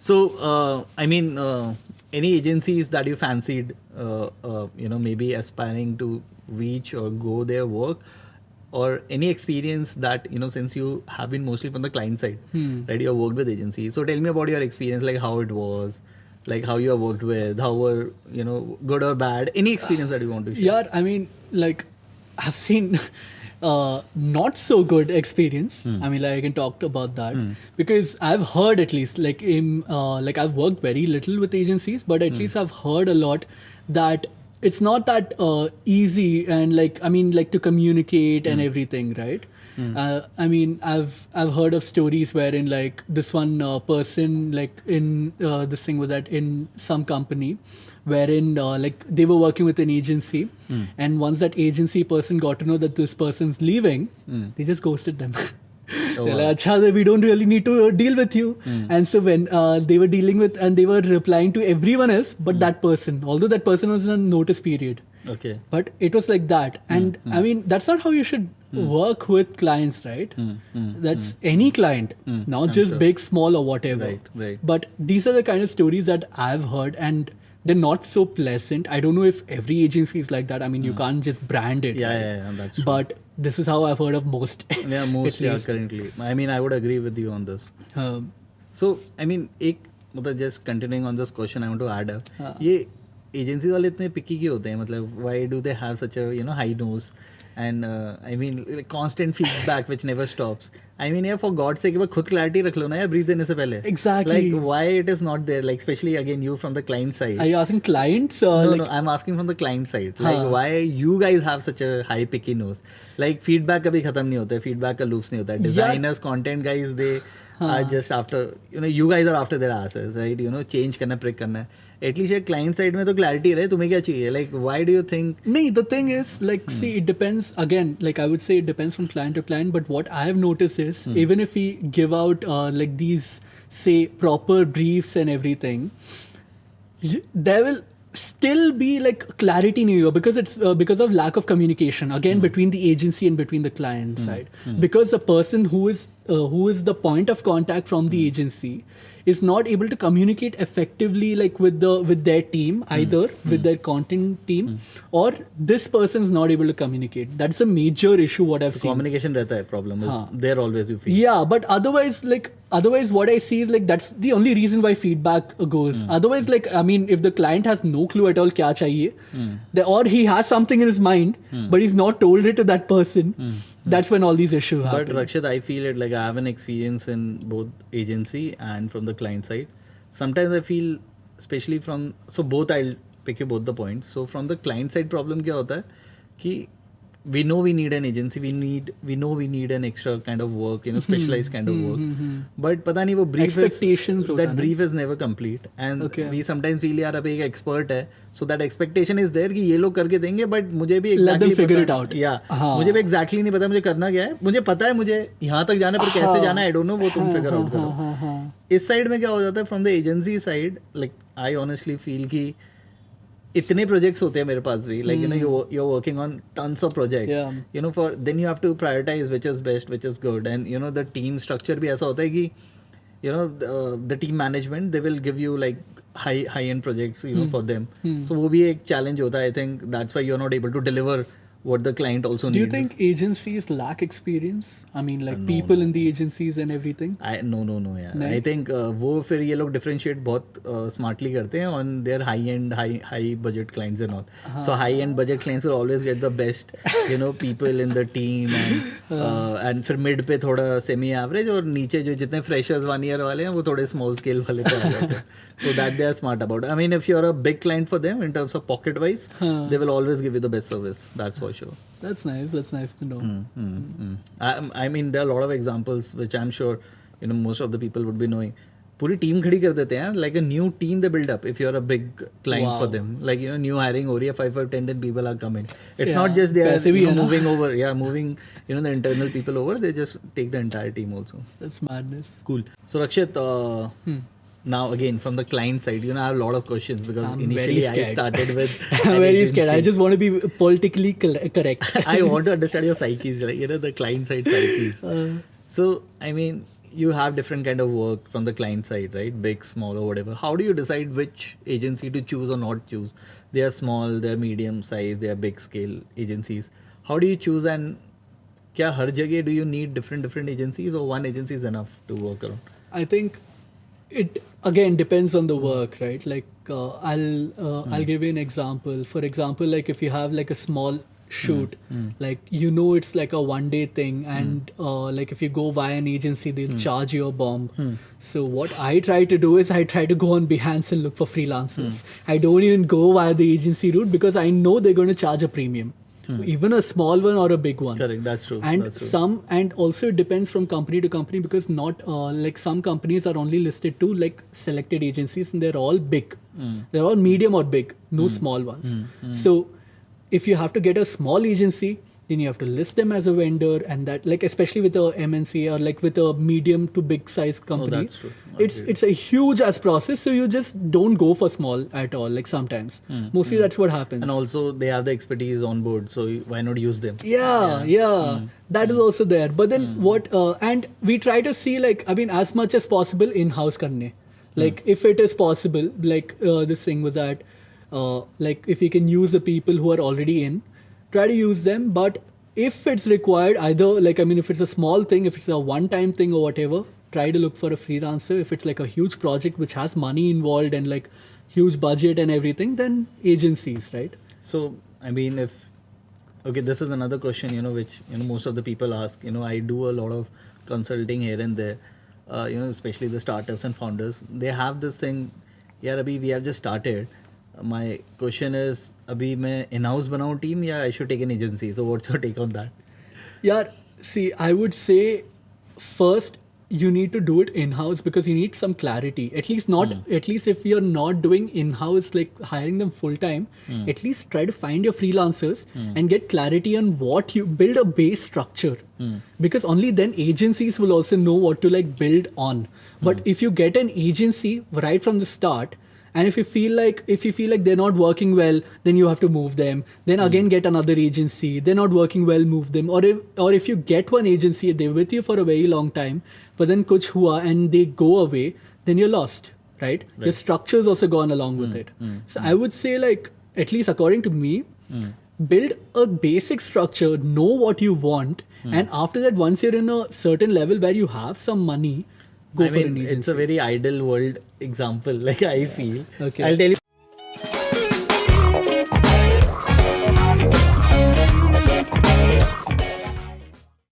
So any agencies that you fancied, maybe aspiring to reach or go their work, or any experience that, since you have been mostly from the client side, right? You have worked with agencies. So tell me about your experience, like how it was, like how you have worked with, how were, good or bad, any experience that you want to share. Yeah, I mean, like, I've seen not so good experience. I mean, like, I can talk about that because I've heard, at least, like, I've worked very little with agencies, but at least I've heard a lot that it's not that easy, and like, I mean, like, to communicate and everything, right? I mean, I've heard of stories wherein, like, this one person, like, in this thing was that in some company wherein like they were working with an agency, and once that agency person got to know that this person's leaving, they just ghosted them. They're like, "Acha, we don't really need to deal with you." And so when they were dealing with, and they were replying to everyone else but that person, although that person was in a notice period. Okay. But it was like that. And I mean, that's not how you should work with clients, right? That's any client, not just sure. big, small, or whatever. Right. But these are the kind of stories that I've heard, and they're not so pleasant. I don't know if every agency is like that. I mean, you can't just brand it. Right? Yeah, that's true. But this is how I've heard of most. Yeah, most, at yeah, least. currently. I mean, I would agree with you on this. So, I mean, just continuing on this question, I want to add up. ये agencies वाले इतने picky क्यों होते हैं? मतलब, why do they have such a, high nose? And I mean, like, constant feedback which never stops. I mean, yeah, for God's sake, बस खुद clarity रख लो ना यार, breathe देने से पहले. Exactly. Like, why it is not there? Like, especially again, you from the client side. Are you asking clients? No, I'm asking from the client side. Like, why you guys have such a high picky nose? Like, feedback कभी खत्म नहीं होता है, feedback का loops नहीं होता है. Designers, content guys, they are just after, you guys are after their asses, right? Change करना, prick करना है. At least एक client side में तो clarity रहे, तुम्हें क्या चाहिए? Like, why do you think? No, the thing is, like, see, it depends. Again, like, I would say it depends from client to client. But what I have noticed is, even if we give out like these, say, proper briefs and everything, there will still be like clarity in you, because it's because of lack of communication again between the agency and between the client side. Because the person who is the point of contact from the agency is not able to communicate effectively, like with their team, either with their content team, or this person is not able to communicate. That's a major issue what I've seen. Communication रहता है, problem is there always, you feel. Yeah, but otherwise what I see is, like, that's the only reason why feedback goes. Otherwise, like, I mean, if the client has no clue at all kya chahiye, or he has something in his mind but he's not told it to that person, that's when all these issues happen. But Rakshit, I feel it, like, I have an experience in both agency and from the client side. Sometimes I feel, especially so both, I'll pick you both the points. So from the client side, problem क्या होता है कि we know we need an agency, we know we need an extra kind of work, specialized kind of work. But पता नहीं वो brief Expectations that brief is never complete, and we sometimes feel यार अब एक expert है, so that expectation is there कि ये लोग करके देंगे, but मुझे भी exactly let them figure it out. मुझे भी exactly नहीं पता मुझे करना क्या है. मुझे पता है मुझे यहाँ तक जाना है, पर कैसे जाना है I don't know, वो तुम figure out करो. इस side में क्या हो जाता है, from the agency side, like, I honestly feel कि इतने प्रोजेक्ट्स होते हैं मेरे पास भी, like, you're working on tons of projects, for then you have to prioritize which is best, which is good, and the team structure भी ऐसा होता है कि the team management, they will give you like high end projects, for them. So वो भी एक challenge होता है. I think that's why you're not able to deliver what the client also needs. Do you think agencies lack experience? I mean, like, people in the agencies and everything? No, yeah. I think वो फिर ये लोग differentiate बहुत smartly करते हैं on their high budget clients and all. So high end budget clients will always get the best, people in the team, and फिर mid पे थोड़ा semi average, और नीचे जो जितने freshers 1 year वाले हैं वो थोड़े small scale वाले पे आ जाते हैं. So that they are smart about. I mean, if you're a big client for them in terms of pocket wise, they will always give you the best service. That's for sure. That's nice. That's nice to know. I mean, there are a lot of examples which I'm sure most of the people would be knowing. पूरी team खड़ी कर देते हैं, like a new team they build up if you're a big client for them. Like, new hiring हो रही है, 5, 10 people are coming. It's not just they are moving over. Yeah, moving the internal people over. They just take the entire team also. That's madness. Cool. So Rakshit, now again from the client side, I have a lot of questions because initially I started with I'm very scared. I just want to be politically correct. I want to understand your psyches, like, the client side psyches. So I mean, you have different kind of work from the client side, right? Big, small, or whatever. How do you decide which agency to choose or not choose? They are small, they are medium size, they are big scale agencies. How do you choose, and क्या हर जगह do you need different agencies, or one agency is enough to work around? I think it again depends on the work, right? Like I'll give you an example. For example, like if you have like a small shoot, like you know it's like a 1 day thing, and like if you go via an agency, they'll charge you a bomb. So what I try to do is I try to go on Behance and look for freelancers. I don't even go via the agency route because I know they're going to charge a premium. Even a small one or a big one. Correct, that's true. And that's true. and also it depends from company to company, because not like some companies are only listed to like selected agencies, and they're all big. They're all medium or big, no small ones. So if you have to get a small agency, then you have to list them as a vendor, and that, like, especially with a MNC or like with a medium to big size company, that's true. it's a huge ass process. So you just don't go for small at all. Like sometimes, mostly that's what happens. And also they have the expertise on board, so why not use them? Yeah. That is also there. But then what? And we try to see, like, I mean, as much as possible in-house karne. Like if it is possible, like this thing was that, like if you can use the people who are already in, try to use them. But if it's required, either like, I mean, if it's a small thing, if it's a one-time thing or whatever, try to look for a freelancer. If it's like a huge project which has money involved and like huge budget and everything, then agencies, right? So I mean, if okay, this is another question, which most of the people ask. I do a lot of consulting here and there. Especially the startups and founders. They have this thing. Yeah, Abhi, we have just started. My question is, अभी मैं in-house बनाऊँ team, या I should take an agency? So what's your take on that? Yeah, see, I would say first you need to do it in-house because you need some clarity. At least if you're not doing in-house, like hiring them full-time, at least try to find your freelancers and get clarity on what you build a base structure. Because only then agencies will also know what to like build on. But if you get an agency right from the start, and if you feel like they're not working well, then you have to move them. Then again get another agency. They're not working well, move them. Or if you get one agency, they're with you for a very long time, but then kuch hua and they go away, then you're lost, right? Your structure's also gone along with it. So I would say, like, at least according to me, build a basic structure, know what you want, and after that, once you're in a certain level where you have some money, go for an agency. It's a very ideal world example, like I feel. Okay. I'll tell you.